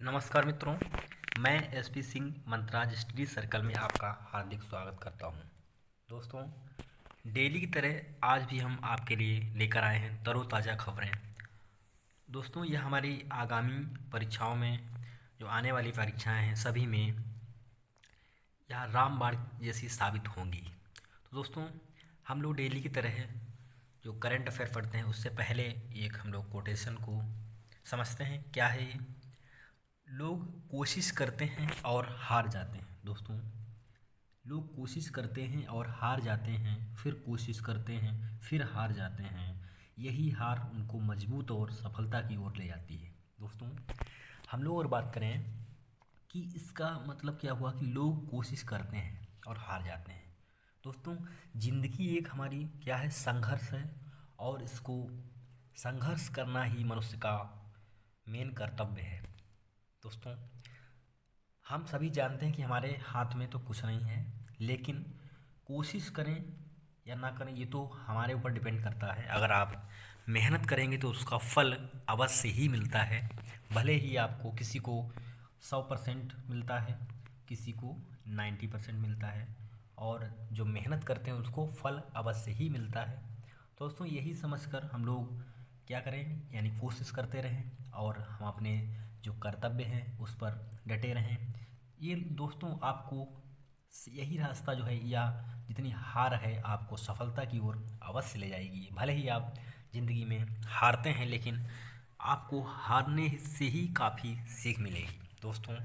नमस्कार मित्रों, मैं एसपी सिंह मंत्राज स्टडी सर्कल में आपका हार्दिक स्वागत करता हूं। दोस्तों, डेली की तरह आज भी हम आपके लिए लेकर आए हैं तरोताज़ा खबरें। दोस्तों, यह हमारी आगामी परीक्षाओं में, जो आने वाली परीक्षाएं हैं सभी में यह रामबाण जैसी साबित होंगी। तो दोस्तों, हम लोग डेली की तरह जो करंट अफेयर पढ़ते हैं उससे पहले एक हम लोग कोटेशन को समझते हैं। क्या है ये? लोग कोशिश करते हैं और हार जाते हैं। दोस्तों, लोग कोशिश करते हैं और हार जाते हैं, फिर कोशिश करते हैं, फिर हार जाते हैं। यही हार उनको मजबूत और सफलता की ओर ले जाती है। दोस्तों, हम लोग और बात करें कि इसका मतलब क्या हुआ कि लोग कोशिश करते हैं और हार जाते हैं। दोस्तों, ज़िंदगी एक हमारी क्या है, संघर्ष है, और इसको संघर्ष करना ही मनुष्य का मेन कर्तव्य है। दोस्तों, हम सभी जानते हैं कि हमारे हाथ में तो कुछ नहीं है, लेकिन कोशिश करें या ना करें ये तो हमारे ऊपर डिपेंड करता है। अगर आप मेहनत करेंगे तो उसका फल अवश्य ही मिलता है। भले ही आपको किसी को 100% मिलता है, किसी को 90% मिलता है, और जो मेहनत करते हैं उसको फल अवश्य ही मिलता है। दोस्तों, यही समझकर हम लोग क्या करें, यानी कोशिश करते रहें और हम अपने जो कर्तव्य हैं उस पर डटे रहें। ये दोस्तों आपको यही रास्ता जो है, या जितनी हार है आपको सफलता की ओर अवश्य ले जाएगी। भले ही आप ज़िंदगी में हारते हैं, लेकिन आपको हारने से ही काफ़ी सीख मिलेगी। दोस्तों,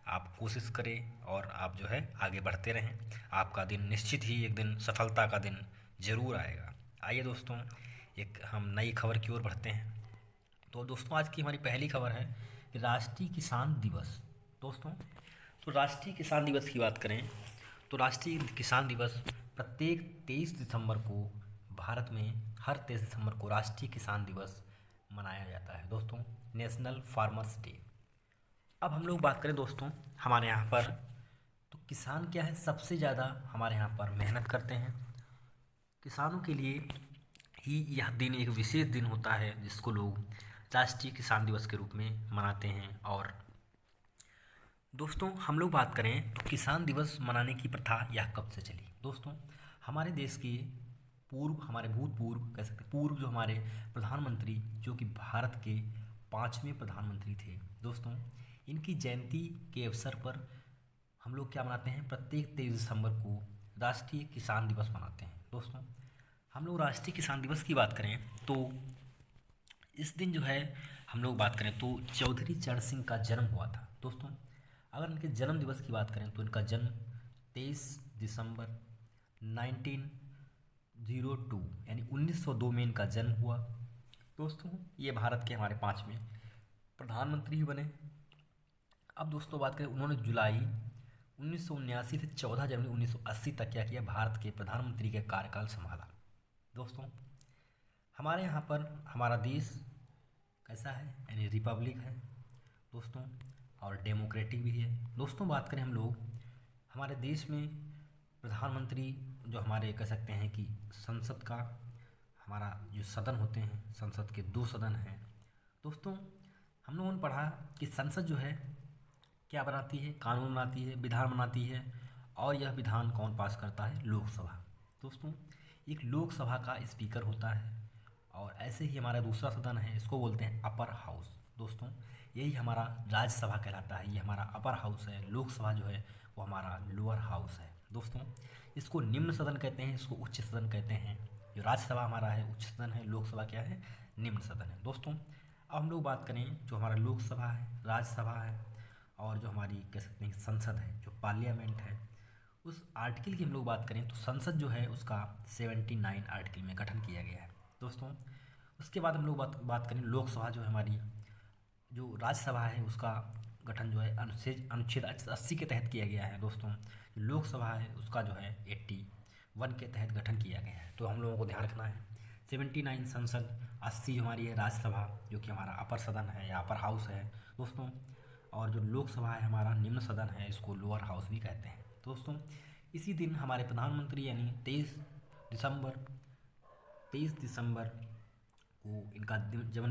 आप कोशिश करें और आप जो है आगे बढ़ते रहें। आपका दिन निश्चित ही एक दिन सफलता का दिन ज़रूर आएगा। आइए दोस्तों, एक हम नई खबर की ओर बढ़ते हैं। तो दोस्तों, आज की हमारी पहली खबर है कि राष्ट्रीय किसान दिवस। दोस्तों, तो राष्ट्रीय किसान दिवस की बात करें तो राष्ट्रीय किसान दिवस प्रत्येक 23 दिसंबर को भारत में हर 23 दिसंबर को राष्ट्रीय किसान दिवस मनाया जाता है। दोस्तों, नेशनल फार्मर्स डे। अब हम लोग बात करें दोस्तों हमारे यहाँ पर, तो किसान क्या है, सबसे ज़्यादा हमारे यहाँ पर मेहनत करते हैं। किसानों के लिए ही यह दिन एक विशेष दिन होता है जिसको लोग राष्ट्रीय किसान दिवस के रूप में मनाते हैं। और दोस्तों, हम लोग बात करें तो किसान दिवस मनाने की प्रथा यह कब से चली। दोस्तों, हमारे देश के पूर्व, हमारे भूतपूर्व कह सकते, पूर्व जो हमारे प्रधानमंत्री, जो कि भारत के 5वें प्रधानमंत्री थे। दोस्तों, इनकी जयंती के अवसर पर हम लोग क्या मनाते हैं, प्रत्येक 23 दिसंबर को राष्ट्रीय किसान दिवस मनाते हैं। दोस्तों, हम लोग राष्ट्रीय किसान दिवस की बात करें तो इस दिन जो है, हम लोग बात करें तो चौधरी चरण सिंह का जन्म हुआ था। दोस्तों, अगर इनके जन्म दिवस की बात करें तो इनका जन्म 23 दिसंबर 1902 यानी 1902 में इनका जन्म हुआ। दोस्तों, ये भारत के हमारे 5वें प्रधानमंत्री बने। अब दोस्तों बात करें, उन्होंने जुलाई 1979 से 14 जनवरी 1980 तक क्या किया, भारत के प्रधानमंत्री का कार्यकाल संभाला। दोस्तों, हमारे यहाँ पर हमारा देश कैसा है, यानी रिपब्लिक है दोस्तों, और डेमोक्रेटिक भी है। दोस्तों, बात करें हम लोग हमारे देश में प्रधानमंत्री, जो हमारे कह सकते हैं कि संसद का, हमारा जो सदन होते हैं, संसद के 2 सदन हैं। दोस्तों, हम लोगों ने पढ़ा कि संसद जो है क्या बनाती है, कानून बनाती है, विधान बनाती है, और यह विधान कौन पास करता है, लोकसभा। दोस्तों, एक लोकसभा का स्पीकर होता है, और ऐसे ही हमारा दूसरा सदन है, इसको बोलते हैं अपर हाउस। दोस्तों, यही हमारा राज्यसभा कहलाता है, ये हमारा अपर हाउस है। लोकसभा जो है वो हमारा लोअर हाउस है। दोस्तों, इसको निम्न सदन कहते हैं, इसको उच्च सदन कहते हैं। जो राज्यसभा हमारा है उच्च सदन है, लोकसभा क्या है, निम्न सदन है। दोस्तों, अब हम लोग बात करें, जो हमारा लोकसभा है, राज्यसभा है, और जो हमारी कह सकते हैं संसद है, जो पार्लियामेंट है, उस आर्टिकल की हम लोग बात करें तो संसद जो है उसका 79 आर्टिकल में गठन किया गया है। दोस्तों, उसके बाद हम लोग बात करें लोकसभा, जो है हमारी, जो राज्यसभा है उसका गठन जो है अनुच्छेद 80 के तहत किया गया है। दोस्तों, जो लोकसभा है उसका जो है 81 के तहत गठन किया गया है। तो हम लोगों को ध्यान रखना है 79 संसद, 80 जो हमारी है राज्यसभा, जो कि हमारा अपर सदन है या अपर हाउस है। दोस्तों, और जो लोकसभा है हमारा निम्न सदन है, इसको लोअर हाउस भी कहते हैं। दोस्तों, इसी दिन हमारे प्रधानमंत्री, यानी 23 दिसंबर को इनका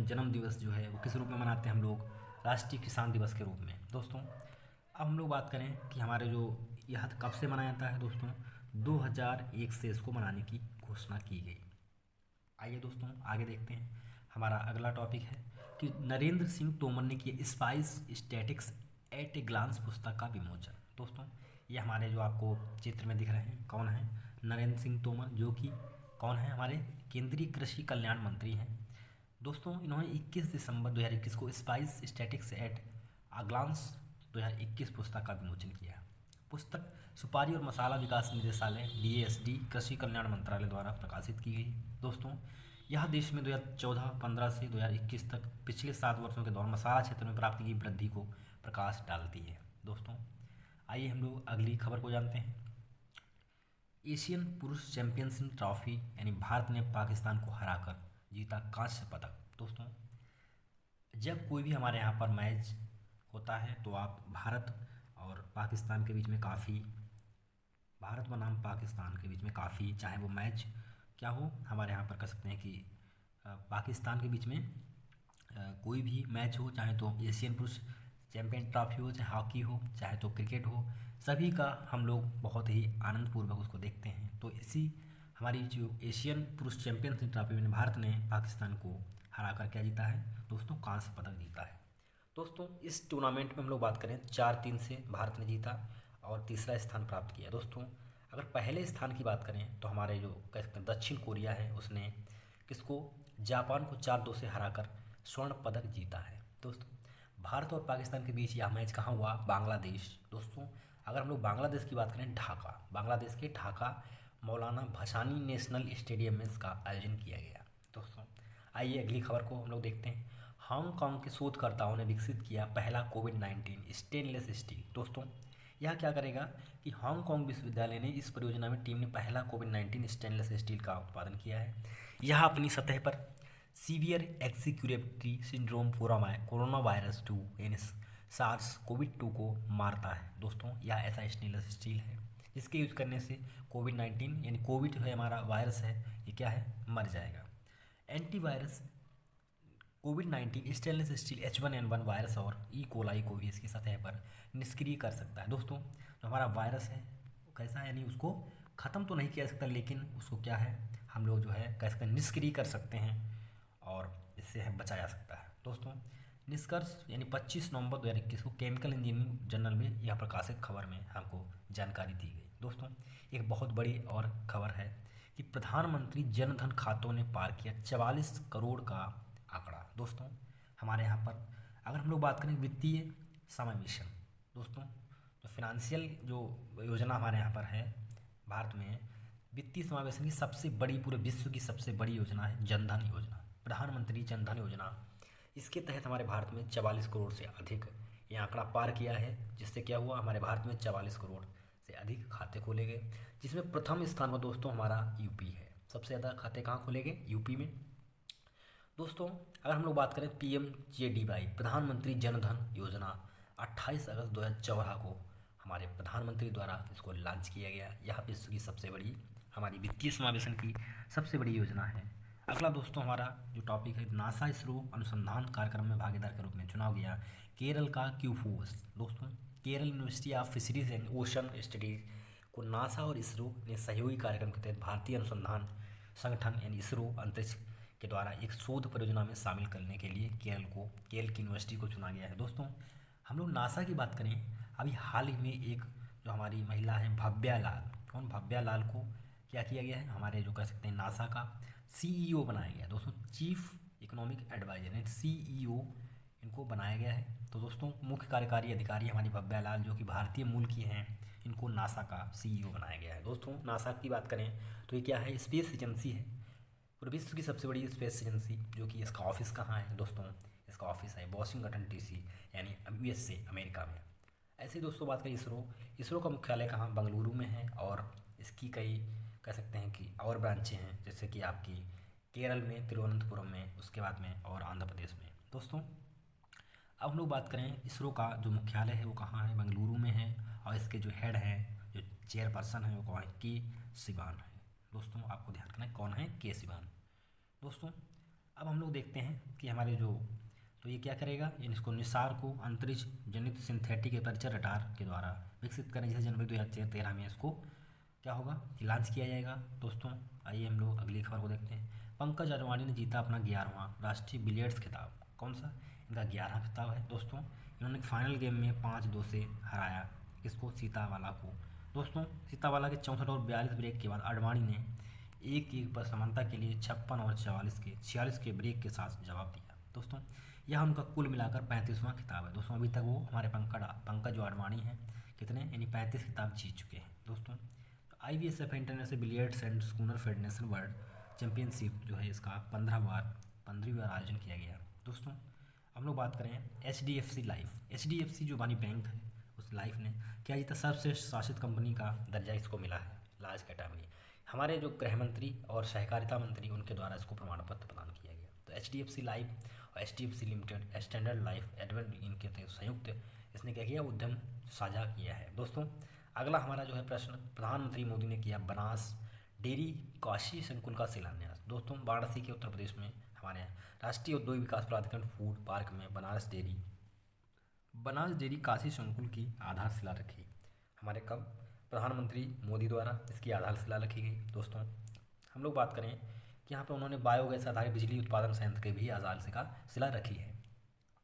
जन्म दिवस जो है वो किस रूप में मनाते हैं हम लोग, राष्ट्रीय किसान दिवस के रूप में। दोस्तों अब हम लोग बात करें कि हमारे जो यह कब से मनाया जाता है। दोस्तों 2001 से इसको मनाने की घोषणा की गई। आइए दोस्तों आगे देखते हैं। हमारा अगला टॉपिक है कि नरेंद्र सिंह तोमर ने किया spice statistics at a glance पुस्तक का विमोचन। दोस्तों ये हमारे जो आपको चित्र में दिख रहे हैं कौन है, नरेंद्र सिंह तोमर, जो कि कौन है, हमारे केंद्रीय कृषि कल्याण मंत्री हैं। दोस्तों इन्होंने 21 दिसंबर 2021 को spice statistics at a glance 2021 पुस्तक का विमोचन किया। पुस्तक सुपारी और मसाला विकास निदेशालय DASD कृषि कल्याण मंत्रालय द्वारा प्रकाशित की गई। दोस्तों यह देश में 2014-15 से 2021 तक पिछले 7 वर्षों के दौरान मसाला क्षेत्र में प्राप्त की वृद्धि को प्रकाश डालती है। दोस्तों आइए हम लोग अगली खबर को जानते हैं। एशियन पुरुष चैंपियनशिप ट्रॉफी यानी भारत ने पाकिस्तान को हराकर जीता कांस्य पदक। दोस्तों जब कोई भी हमारे यहाँ पर मैच होता है तो आप भारत और पाकिस्तान के बीच में काफ़ी, भारत बनाम पाकिस्तान के बीच में काफ़ी, चाहे वो मैच क्या हो, हमारे यहाँ पर कह सकते हैं कि पाकिस्तान के बीच में कोई भी मैच हो, चाहे तो एशियन पुरुष चैंपियन ट्रॉफी हो, चाहे हॉकी हो, चाहे तो क्रिकेट हो, सभी का हम लोग बहुत ही आनंदपूर्वक उसको देखते हैं। तो इसी हमारी जो एशियन पुरुष चैंपियनशिप ट्रॉफी में भारत ने पाकिस्तान को हराकर क्या जीता है दोस्तों, कांस्य पदक जीता है। दोस्तों इस टूर्नामेंट में हम लोग बात करें 4-3 से भारत ने जीता और तीसरा स्थान प्राप्त किया। दोस्तों अगर पहले स्थान की बात करें तो हमारे जो कह सकते हैं दक्षिण कोरिया है, उसने किसको, जापान को 4-2 से हराकर स्वर्ण पदक जीता है। दोस्तों भारत और पाकिस्तान के बीच यह मैच कहाँ हुआ, बांग्लादेश। दोस्तों अगर हम लोग बांग्लादेश की बात करें, ढाका, बांग्लादेश के ढाका मौलाना भासानी नेशनल स्टेडियम में इसका आयोजन किया गया। दोस्तों आइए अगली खबर को हम लोग देखते हैं। हांगकांग के शोधकर्ताओं ने विकसित किया पहला कोविड-19 स्टेनलेस स्टील। दोस्तों यह क्या करेगा कि हांगकांग विश्वविद्यालय ने इस परियोजना में टीम ने पहला कोविड-19 स्टेनलेस स्टील का उत्पादन किया है। यह अपनी सतह पर सीवियर एक्सिक्यूटिविटी सिंड्रोम कोरोना वायरस 2 यानी सार्स कोविड-2 को मारता है। दोस्तों यह ऐसा स्टेनलेस स्टील है जिसके यूज़ करने से कोविड-19 यानी कोविड जो है हमारा वायरस है, ये क्या है, मर जाएगा। एंटीवायरस कोविड-19 स्टेनलेस स्टील H1N1 वायरस और ई कोलाई को भी इसकी सतह पर निष्क्रिय कर सकता है। दोस्तों जो हमारा वायरस है वो कैसा है, यानी उसको ख़त्म तो नहीं किया जा सकता, लेकिन उसको क्या है, हम लोग जो है कह सकते हैं निष्क्रिय कर सकते हैं और इससे हमें बचाया जा सकता है। दोस्तों निष्कर्ष यानी 25 नवंबर 2021 को केमिकल इंजीनियरिंग जर्नल में यह प्रकाशित खबर में हमको जानकारी दी गई। दोस्तों एक बहुत बड़ी और खबर है कि प्रधानमंत्री जन धन खातों ने पार किया 44 करोड़ का आंकड़ा। दोस्तों हमारे यहाँ पर अगर हम लोग बात करें वित्तीय समावेशन, दोस्तों जो फिनेंशियल जो योजना हमारे यहाँ पर है भारत में, वित्तीय समावेशन की सबसे बड़ी, पूरे विश्व की सबसे बड़ी योजना है जनधन योजना, प्रधानमंत्री जनधन योजना। इसके तहत हमारे भारत में 44 करोड़ से अधिक ये आंकड़ा पार किया है, जिससे क्या हुआ, हमारे भारत में 44 करोड़ से अधिक खाते खोले गए, जिसमें प्रथम स्थान पर दोस्तों हमारा यूपी है। सबसे ज़्यादा खाते कहाँ खोले गए, यूपी में। दोस्तों अगर हम लोग बात करें PMJDY प्रधानमंत्री जनधन योजना 28 अगस्त 2014 को हमारे प्रधानमंत्री द्वारा इसको लॉन्च किया गया। यह विश्व की सबसे बड़ी हमारी वित्तीय समावेशन की सबसे बड़ी योजना है। अगला दोस्तों हमारा जो टॉपिक है, नासा इसरो अनुसंधान कार्यक्रम में भागीदार के रूप में चुना गया केरल का क्यूफोस। दोस्तों Kerala university of fisheries and ocean studies को नासा और इसरो ने सहयोगी कार्यक्रम के तहत भारतीय अनुसंधान संगठन यानी इसरो अंतरिक्ष के द्वारा एक शोध परियोजना में शामिल करने के लिए केरल की यूनिवर्सिटी को चुना गया है। दोस्तों हम लोग नासा की बात करें, अभी हाल ही में एक जो हमारी महिला है भव्या लाल, कौन, भव्या लाल को क्या किया गया है, हमारे जो कह सकते हैं नासा का CEO बनाया गया। दोस्तों चीफ इकोनॉमिक एडवाइजर यानी CEO इनको बनाया गया है। तो दोस्तों मुख्य कार्यकारी अधिकारी हमारी भव्या लाल जो कि भारतीय मूल की हैं, इनको नासा का CEO बनाया गया है। दोस्तों नासा की बात करें तो ये क्या है, स्पेस एजेंसी है, पूरे विश्व की सबसे बड़ी स्पेस एजेंसी, जो कि इसका ऑफिस कहाँ है दोस्तों, इसका ऑफिस है वॉशिंगटन DC यानी USA अमेरिका में। ऐसे ही दोस्तों बात करें इसरो का मुख्यालय कहाँ, बेंगलुरु में है, और इसकी कई कह सकते हैं कि और ब्रांचें हैं, जैसे कि आपकी केरल में तिरुवनंतपुरम में, उसके बाद में और आंध्र प्रदेश में। दोस्तों अब हम लोग बात करें इसरो का जो मुख्यालय है वो कहाँ है, बेंगलुरु में है, और इसके जो हेड हैं, जो चेयरपर्सन है वो कौन है, के सिवान है। दोस्तों आपको ध्यान रखना है कौन है, के सिवान। दोस्तों अब हम लोग देखते हैं कि हमारे जो तो ये क्या करेगा, इसको निसार को अंतरिक्ष जनित सिंथेटिक एपर्चर रडार के द्वारा विकसित करें, जैसे जनवरी 2013 में इसको क्या होगा कि लॉन्च किया जाएगा। दोस्तों आइए हम लोग अगली खबर को देखते हैं। पंकज अडवाणी ने जीता अपना 11वां राष्ट्रीय बिलियर्ड्स खिताब। कौन सा, इनका 11वां खिताब है दोस्तों। इन्होंने फाइनल गेम में 5-2 से हराया किसको, सीतावाला को। दोस्तों सीतावाला के 64 और 42 ब्रेक के बाद अडवाणी ने 1-1 पर समानता के लिए 56 और 46 के ब्रेक के साथ जवाब दिया। दोस्तों यह उनका कुल मिलाकर 35वां खिताब है। दोस्तों अभी तक वो हमारे पंकज अडवाणी हैं कितने, यानी 35 खिताब जीत चुके हैं। दोस्तों IBSF international billiards and schooner federation world championship जो है इसका 15वीं बार आयोजन किया गया। दोस्तों हम लोग बात करें HDFC लाइफ। HDFC जो बानी बैंक है उस लाइफ ने क्या जीता, सर्वश्रेष्ठ शासित कंपनी का दर्जा इसको मिला है लार्ज कैटेगरी। हमारे जो गृह मंत्री और सहकारिता मंत्री उनके द्वारा इसको प्रमाण पत्र प्रदान किया गया। तो HDFC लाइफ और HDFC limited standard life advent इनके संयुक्त इसने क्या किया, उद्यम साझा किया है। दोस्तों अगला हमारा जो है प्रश्न, प्रधानमंत्री मोदी ने किया बनास डेयरी काशी संकुल का शिलान्यास। दोस्तों वाराणसी के उत्तर प्रदेश में हमारे राष्ट्रीय औद्योगिक विकास प्राधिकरण फूड पार्क में बनास डेयरी काशी संकुल की आधारशिला रखी। हमारे कब, प्रधानमंत्री मोदी द्वारा इसकी आधारशिला रखी गई। दोस्तों हम लोग बात करें कि यहाँ पर उन्होंने बायोगैस आधारित बिजली उत्पादन संयंत्र की भी आधारशिला रखी है।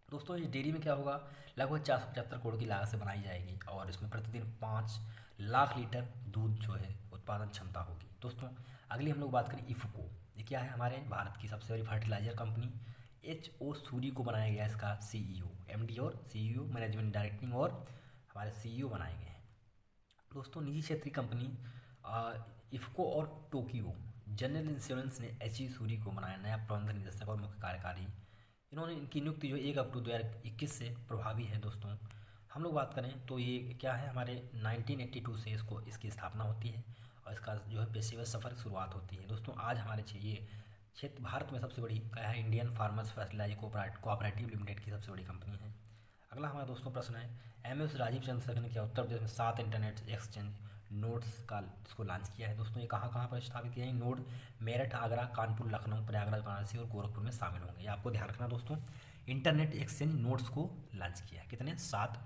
दोस्तों इस डेयरी में क्या होगा, लगभग 475 करोड़ की लागत से बनाई जाएगी और इसमें प्रतिदिन 5 लाख लीटर दूध जो है उत्पादन क्षमता होगी। दोस्तों अगली हम लोग बात करें इफ़को, ये क्या है, हमारे भारत की सबसे बड़ी फर्टिलाइजर कंपनी HO सूरी को बनाया गया इसका CEO, MD और CEO मैनेजमेंट डायरेक्टिंग और हमारे CEO बनाए गए हैं। दोस्तों निजी क्षेत्रीय कंपनी इफ़को और टोक्यो जनरल इंश्योरेंस ने HE सूरी को बनाया नया प्रबंध निदेशक और मुख्य कार्यकारी। इन्होंने इनकी नियुक्ति जो 1 अक्टूबर 2021 से प्रभावी है। दोस्तों हम लोग बात करें तो ये क्या है, हमारे 1982 से इसकी स्थापना होती है और इसका जो है पेशेवर सफ़र की शुरुआत होती है। दोस्तों आज हमारे क्षेत्र भारत में सबसे बड़ी क्या है, Indian farmers fertiliser cooperative limited की सबसे बड़ी कंपनी है। अगला हमारा दोस्तों प्रश्न है, MS राजीव चंद्रशेखर ने क्या उत्तर प्रदेश में 7 इंटरनेट एक्सचेंज नोड्स का इसको लॉन्च किया है। दोस्तों ये कहाँ कहाँ पर स्थापित किया है, नोड मेरठ, आगरा, कानपुर, लखनऊ, प्रयागराज, वाराणसी और गोरखपुर में शामिल होंगे। ये आपको ध्यान रखना दोस्तों, इंटरनेट एक्सचेंज नोड्स को लॉन्च किया है कितने, 7।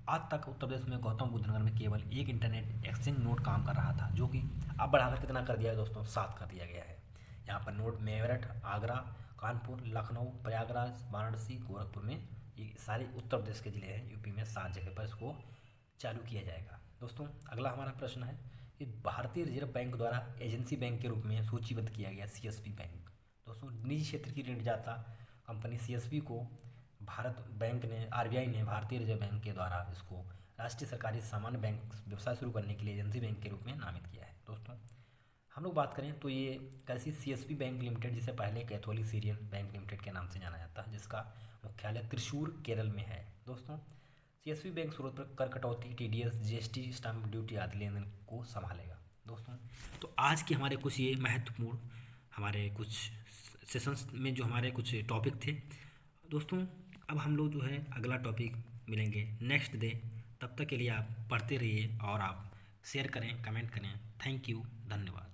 आज तक उत्तर प्रदेश में गौतम बुद्ध नगर में केवल 1 इंटरनेट एक्सचेंज नोड काम कर रहा था, जो कि अब बढ़ाकर कितना कर दिया है दोस्तों, 7 कर दिया गया है। यहाँ पर नोड मेरठ, आगरा, कानपुर, लखनऊ, प्रयागराज, वाराणसी, गोरखपुर में ये सारे उत्तर प्रदेश के ज़िले हैं, यूपी में 7 जगह पर इसको चालू किया जाएगा। दोस्तों अगला हमारा प्रश्न है कि भारतीय रिजर्व बैंक द्वारा एजेंसी बैंक के रूप में सूचीबद्ध किया गया CSB बैंक। दोस्तों निजी क्षेत्र की ऋणदाता कंपनी CSB को भारत बैंक ने RBI ने भारतीय रिजर्व बैंक के द्वारा इसको राष्ट्रीय सरकारी सामान्य बैंक व्यवसाय शुरू करने के लिए एजेंसी बैंक के रूप में नामित किया है। दोस्तों हम लोग बात करें तो ये कैसी CSB बैंक लिमिटेड, जिसे पहले कैथोलिक सीरियन बैंक लिमिटेड के नाम से जाना जाता है, जिसका मुख्यालय त्रिशूर केरल में है। दोस्तों CSB बैंक सूरत पर कर कटौती, TDS, GST, स्टैम्प ड्यूटी आदि लेन देन को संभालेगा। दोस्तों तो आज के हमारे कुछ ये महत्वपूर्ण हमारे कुछ सेशंस में जो हमारे कुछ टॉपिक थे। दोस्तों अब हम लोग जो है अगला टॉपिक मिलेंगे नेक्स्ट डे। तब तक के लिए आप पढ़ते रहिए और आप शेयर करें, कमेंट करें। थैंक यू, धन्यवाद।